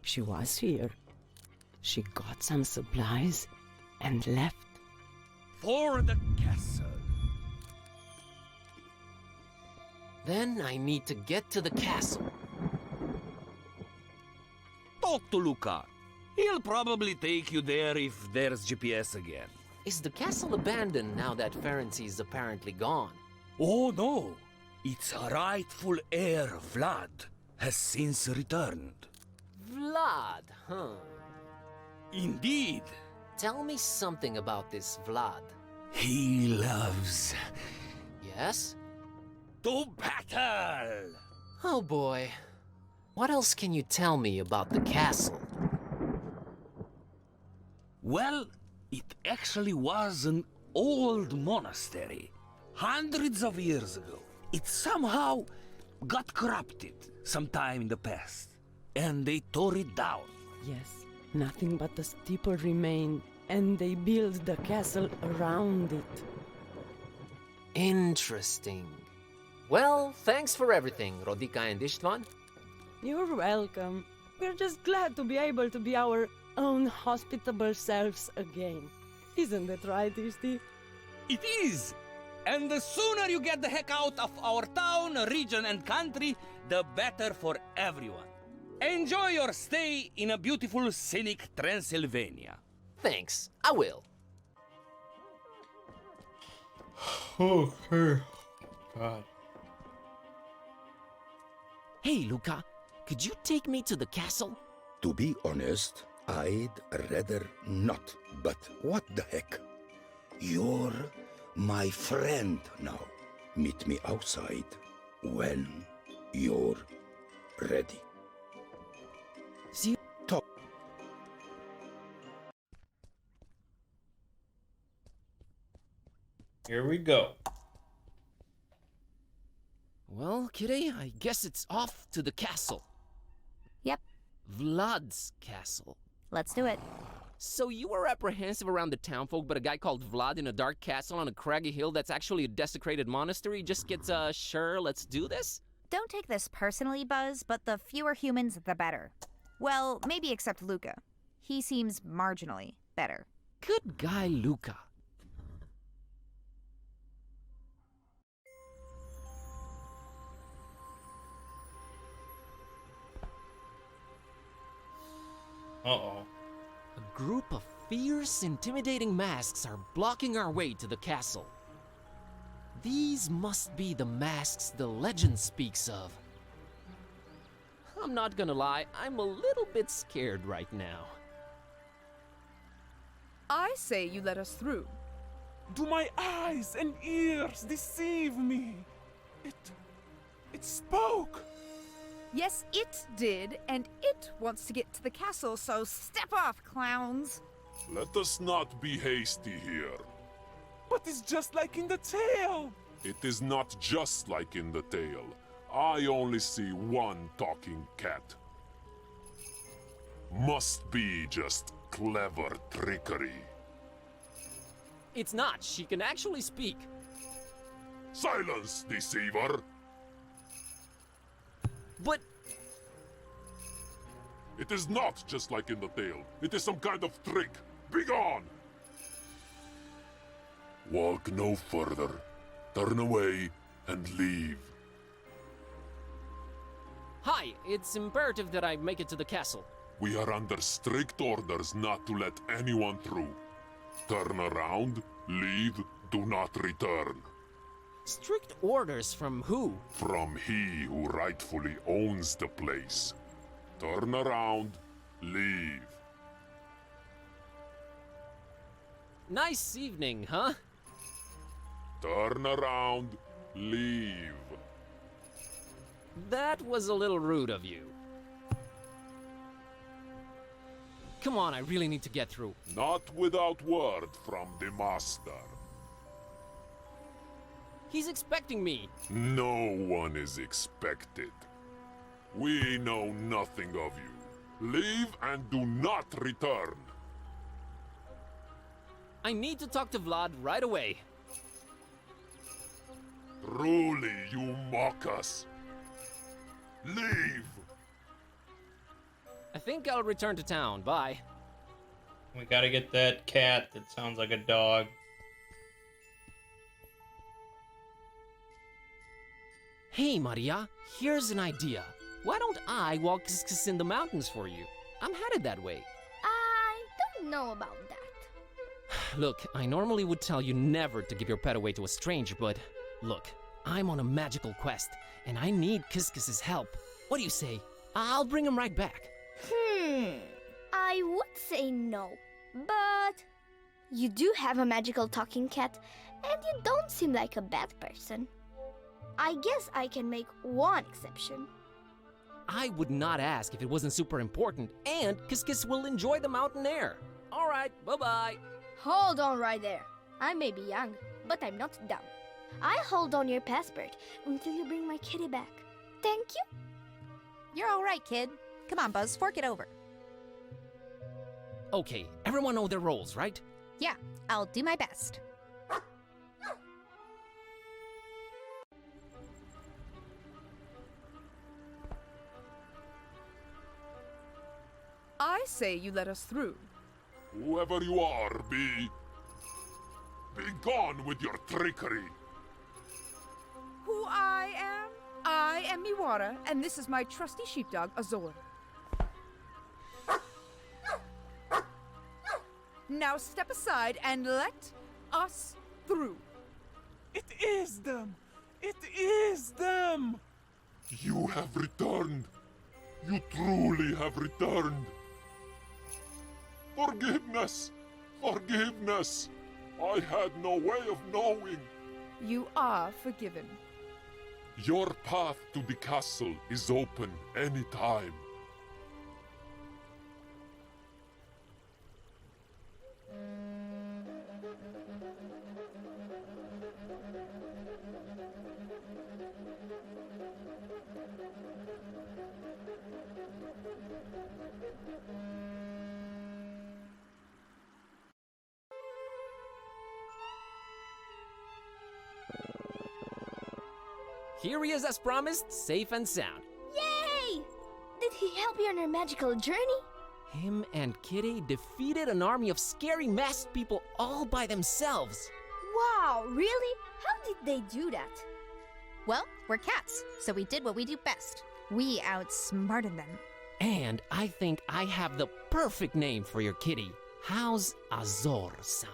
[SPEAKER 12] she was here. She got some supplies and left.
[SPEAKER 11] For the castle.
[SPEAKER 2] Then I need to get to the castle.
[SPEAKER 11] Talk to Luca. He'll probably take you there if there's GPS again.
[SPEAKER 2] Is the castle abandoned now that Ferency is apparently gone?
[SPEAKER 11] Oh no! Its rightful heir, Vlad, has since returned.
[SPEAKER 2] Vlad, huh?
[SPEAKER 11] Indeed.
[SPEAKER 2] Tell me something about this Vlad.
[SPEAKER 11] He loves
[SPEAKER 2] Yes?
[SPEAKER 11] to battle!
[SPEAKER 2] Oh boy. What else can you tell me about the castle?
[SPEAKER 11] Well, it actually was an old monastery. Hundreds of years ago. It somehow got corrupted sometime in the past. And they tore it down.
[SPEAKER 12] Yes, nothing but the steeple remained, and they built the castle around it.
[SPEAKER 2] Interesting. Well, thanks for everything, Rodika and Istvan.
[SPEAKER 12] You're welcome. We're just glad to be able to be our own hospitable selves again. Isn't that right, Ishti?
[SPEAKER 11] It is! And the sooner you get the heck out of our town, region, and country, the better for everyone. Enjoy your stay in a beautiful, scenic Transylvania.
[SPEAKER 2] Thanks, I will.
[SPEAKER 1] Okay. God.
[SPEAKER 2] Hey, Luca, could you take me to the castle?
[SPEAKER 10] To be honest, I'd rather not. But what the heck? You're my friend now. Meet me outside when you're ready.
[SPEAKER 2] See you.
[SPEAKER 10] Talk.
[SPEAKER 1] Here we go.
[SPEAKER 2] Well, Kitty, I guess it's off to the castle.
[SPEAKER 3] Yep,
[SPEAKER 2] Vlad's castle.
[SPEAKER 3] let's do it.
[SPEAKER 2] So you were apprehensive around the townfolk, but a guy called Vlad in a dark castle on a craggy hill that's actually a desecrated monastery just gets, sure, let's do this?
[SPEAKER 3] Don't take this personally, Buzz, but the fewer humans, the better. Well, maybe except Luca. He seems marginally better.
[SPEAKER 2] Good guy, Luca.
[SPEAKER 1] Uh-oh.
[SPEAKER 2] A group of fierce, intimidating masks are blocking our way to the castle. These must be the masks the legend speaks of. I'm not gonna lie, I'm a little bit scared right now.
[SPEAKER 13] I say you let us through.
[SPEAKER 14] Do my eyes and ears deceive me? It spoke!
[SPEAKER 13] Yes, it did, and it wants to get to the castle, so step off, clowns!
[SPEAKER 14] Let us not be hasty here. But it's just like in the tale! It is not just like in the tale. I only see one talking cat. Must be just clever trickery.
[SPEAKER 2] It's not, she can actually speak.
[SPEAKER 14] Silence, deceiver!
[SPEAKER 2] But
[SPEAKER 14] it is not just like in the tale. It is some kind of trick. Begone! Walk no further. Turn away and leave.
[SPEAKER 2] hi, it's imperative that I make it to the castle.
[SPEAKER 14] We are under strict orders not to let anyone through. Turn around, leave, do not return.
[SPEAKER 2] Strict orders from who?
[SPEAKER 14] From he who rightfully owns the place. Turn around, leave.
[SPEAKER 2] Nice evening, huh?
[SPEAKER 14] Turn around, leave.
[SPEAKER 2] That was a little rude of you. Come on, I really need to get through.
[SPEAKER 14] Not without word from the master.
[SPEAKER 2] He's expecting me.
[SPEAKER 14] No one is expected. We know nothing of you. Leave and do not return.
[SPEAKER 2] I need to talk to Vlad right away.
[SPEAKER 14] Truly, you mock us. Leave!
[SPEAKER 2] I think I'll return to town. Bye.
[SPEAKER 1] We gotta get that cat that sounds like a dog.
[SPEAKER 2] Hey, Maria, here's an idea. Why don't I walk in the mountains for you? I'm headed that way.
[SPEAKER 7] I don't know about that.
[SPEAKER 2] Look, I normally would tell you never to give your pet away to a stranger, but look, I'm on a magical quest, and I need Kiskis's help. What do you say? I'll bring him right back.
[SPEAKER 7] I would say no, but you do have a magical talking cat, and you don't seem like a bad person. I guess I can make one exception.
[SPEAKER 2] I would not ask if it wasn't super important, and Kiskis will enjoy the mountain air. All right, bye-bye.
[SPEAKER 7] Hold on right there. I may be young, but I'm not dumb. I hold on your passport until you bring my kitty back. Thank you.
[SPEAKER 3] You're all right, kid. Come on, Buzz, fork it over.
[SPEAKER 2] Okay, everyone know their roles, right?
[SPEAKER 3] Yeah, I'll do my best.
[SPEAKER 13] I say you let us through.
[SPEAKER 14] Whoever you are, be gone with your trickery.
[SPEAKER 13] Who I am? I am Miwara, and this is my trusty sheepdog, Azor. Now step aside and let us through.
[SPEAKER 15] It is them! It is them!
[SPEAKER 14] You have returned. You truly have returned. Forgiveness! Forgiveness! I had no way of knowing.
[SPEAKER 13] You are forgiven.
[SPEAKER 14] Your path to the castle is open any time.
[SPEAKER 2] Here he is as promised, safe and sound.
[SPEAKER 7] Yay! Did he help you on your magical journey?
[SPEAKER 2] Him and Kitty defeated an army of scary masked people all by themselves.
[SPEAKER 7] Wow, really? How did they do that?
[SPEAKER 3] Well, we're cats, so we did what we do best. We outsmarted them.
[SPEAKER 2] And I think I have the perfect name for your kitty. How's Azor sound?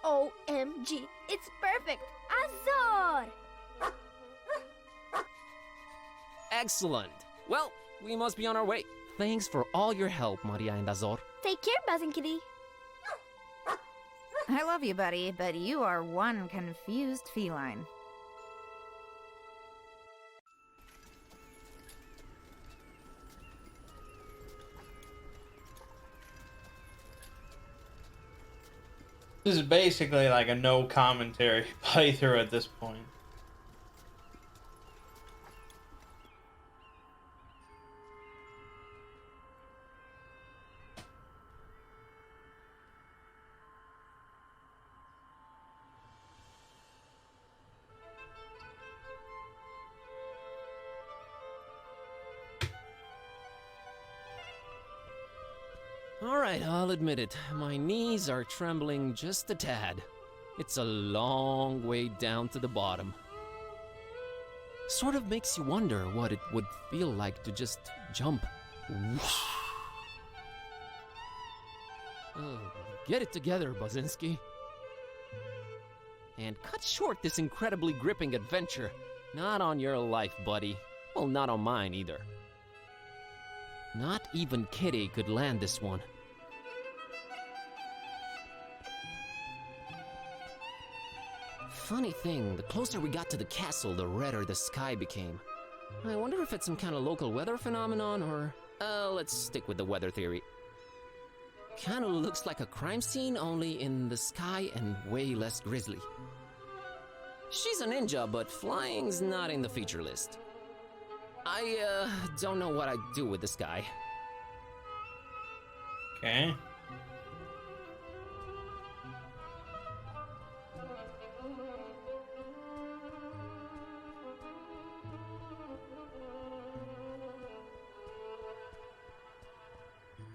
[SPEAKER 7] OMG, it's perfect! Azor!
[SPEAKER 2] Excellent. Well, we must be on our way. Thanks for all your help, Maria and Azor.
[SPEAKER 7] Take care, Buzz and Kitty.
[SPEAKER 8] I love you, buddy, but you are one confused feline.
[SPEAKER 1] This is basically like a no commentary playthrough at this point.
[SPEAKER 2] Alright, I'll admit it. My knees are trembling just a tad. It's a long way down to the bottom. Sort of makes you wonder what it would feel like to just jump. Whoosh. Oh, get it together, Bazinski. and cut short this incredibly gripping adventure. Not on your life, buddy. Well, not on mine either. Not even Kitty could land this one. Funny thing, the closer we got to the castle, the redder the sky became. I wonder if it's some kind of local weather phenomenon, or... let's stick with the weather theory. Kinda looks like a crime scene, only in the sky and way less grisly. She's a ninja, but flying's not in the feature list. I, don't know what I'd do with this guy.
[SPEAKER 1] Okay.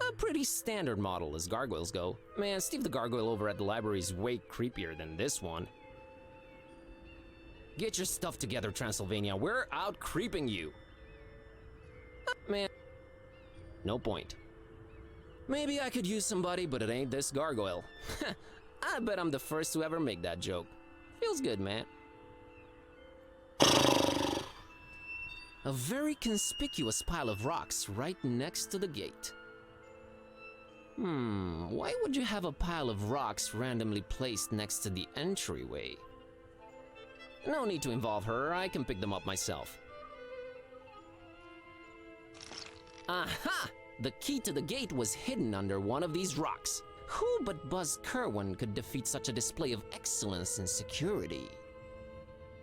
[SPEAKER 2] A pretty standard model as gargoyles go. Man, Steve the Gargoyle over at the library is way creepier than this one. Get your stuff together, Transylvania. We're out creeping you. Man, no point. Maybe I could use somebody, but it ain't this gargoyle. I bet I'm the first to ever make that joke. Feels good, man. A very conspicuous pile of rocks right next to the gate. Why would you have a pile of rocks randomly placed next to the entryway? No need to involve her, I can pick them up myself. Aha! The key to the gate was hidden under one of these rocks. Who but Buzz Kerwin could defeat such a display of excellence and security?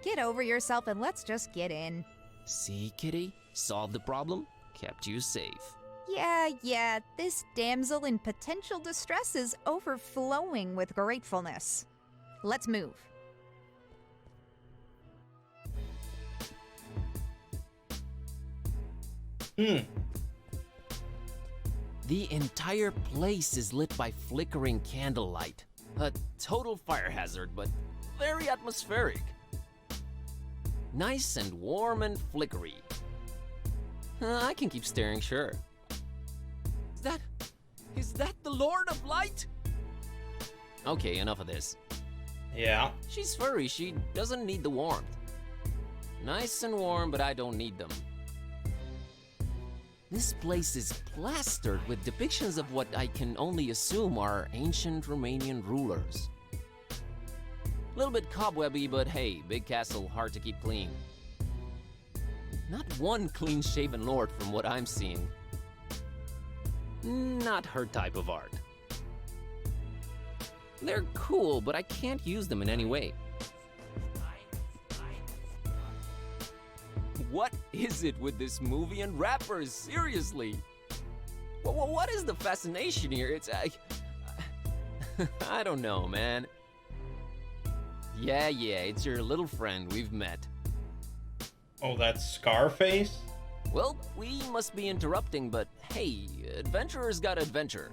[SPEAKER 3] Get over yourself and let's just get in.
[SPEAKER 2] See, Kitty? Solved the problem, kept you safe.
[SPEAKER 3] Yeah, this damsel in potential distress is overflowing with gratefulness. Let's move.
[SPEAKER 2] The entire place is lit by flickering candlelight. A total fire hazard, but very atmospheric. Nice and warm and flickery. I can keep staring, sure. Is that the Lord of Light? Okay, enough of this.
[SPEAKER 1] Yeah.
[SPEAKER 2] She's furry, she doesn't need the warmth. Nice and warm, but I don't need them. This place is plastered with depictions of what I can only assume are ancient Romanian rulers. A little bit cobwebby, but hey, big castle, hard to keep clean. Not one clean-shaven lord from what I'm seeing. Not her type of art. They're cool, but I can't use them in any way. What is it with this movie and rappers? Seriously? What is the fascination here? It's... I don't know, man. Yeah, it's your little friend we've met.
[SPEAKER 1] Oh, that's Scarface?
[SPEAKER 2] Well, we must be interrupting, but hey, adventurers got adventure.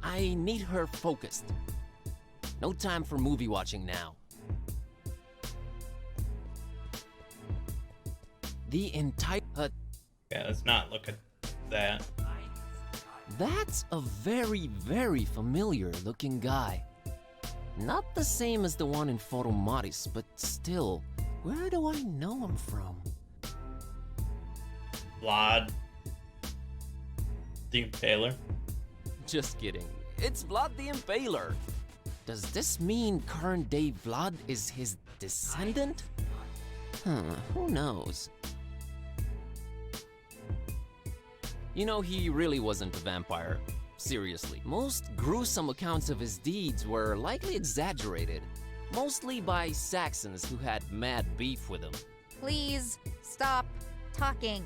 [SPEAKER 2] I need her focused. No time for movie watching now. The entire...
[SPEAKER 1] Yeah, let's not look at that.
[SPEAKER 2] That's a very, very familiar looking guy. Not the same as the one in Foro Maris, but still, where do I know him from?
[SPEAKER 1] Vlad the Impaler.
[SPEAKER 2] Just kidding. It's Vlad the Impaler. Does this mean current day Vlad is his descendant? Who knows? You know, he really wasn't a vampire. Seriously. Most gruesome accounts of his deeds were likely exaggerated, mostly by Saxons who had mad beef with him.
[SPEAKER 3] Please stop talking.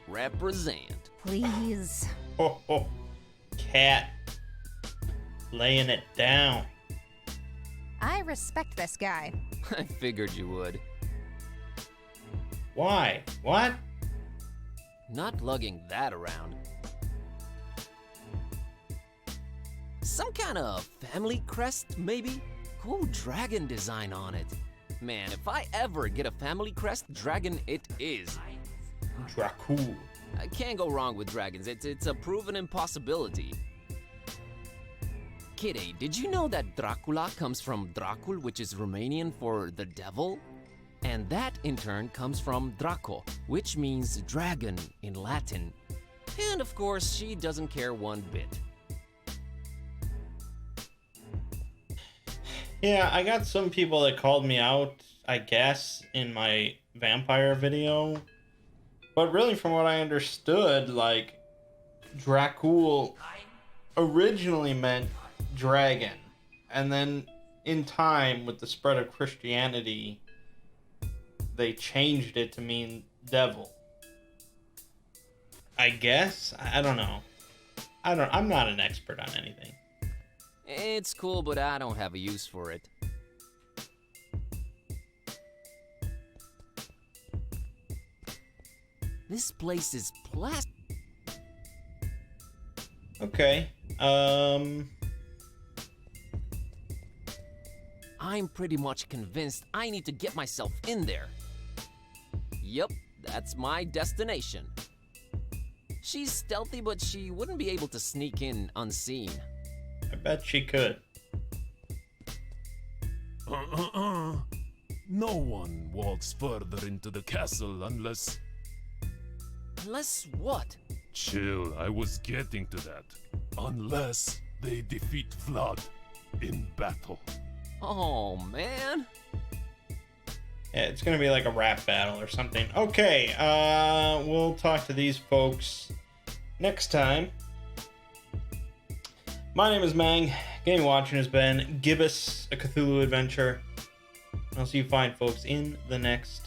[SPEAKER 2] Represent.
[SPEAKER 3] Please.
[SPEAKER 1] Oh, cat. Laying it down.
[SPEAKER 3] I respect this guy.
[SPEAKER 2] I figured you would.
[SPEAKER 1] Why? What?
[SPEAKER 2] Not lugging that around. Some kind of family crest, maybe? Cool dragon design on it. Man, if I ever get a family crest, dragon it is.
[SPEAKER 1] Dracul.
[SPEAKER 2] I can't go wrong with dragons. It's a proven impossibility. Kitty, did you know that Dracula comes from Dracul, which is Romanian for the devil? And that in turn comes from Draco, which means dragon in Latin. And of course, she doesn't care one bit.
[SPEAKER 1] Yeah, I got some people that called me out, I guess, in my vampire video. But really, from what I understood, like, Dracul originally meant dragon. And then, in time, with the spread of Christianity, they changed it to mean devil. I guess? I don't know. I'm not an expert on anything.
[SPEAKER 2] It's cool, but I don't have a use for it. This place is plastic.
[SPEAKER 1] Okay.
[SPEAKER 2] I'm pretty much convinced I need to get myself in there. Yep, that's my destination. She's stealthy, but she wouldn't be able to sneak in unseen.
[SPEAKER 1] I bet she could.
[SPEAKER 14] No one walks further into the castle unless...
[SPEAKER 2] Unless what?
[SPEAKER 14] Chill, I was getting to that. Unless they defeat Vlad in battle.
[SPEAKER 2] Oh, man.
[SPEAKER 1] Yeah, it's gonna be like a rap battle or something. Okay, we'll talk to these folks next time. My name is Mangg. Game watching has been Gibbous, a Cthulhu adventure. I'll see you fine, folks, in the next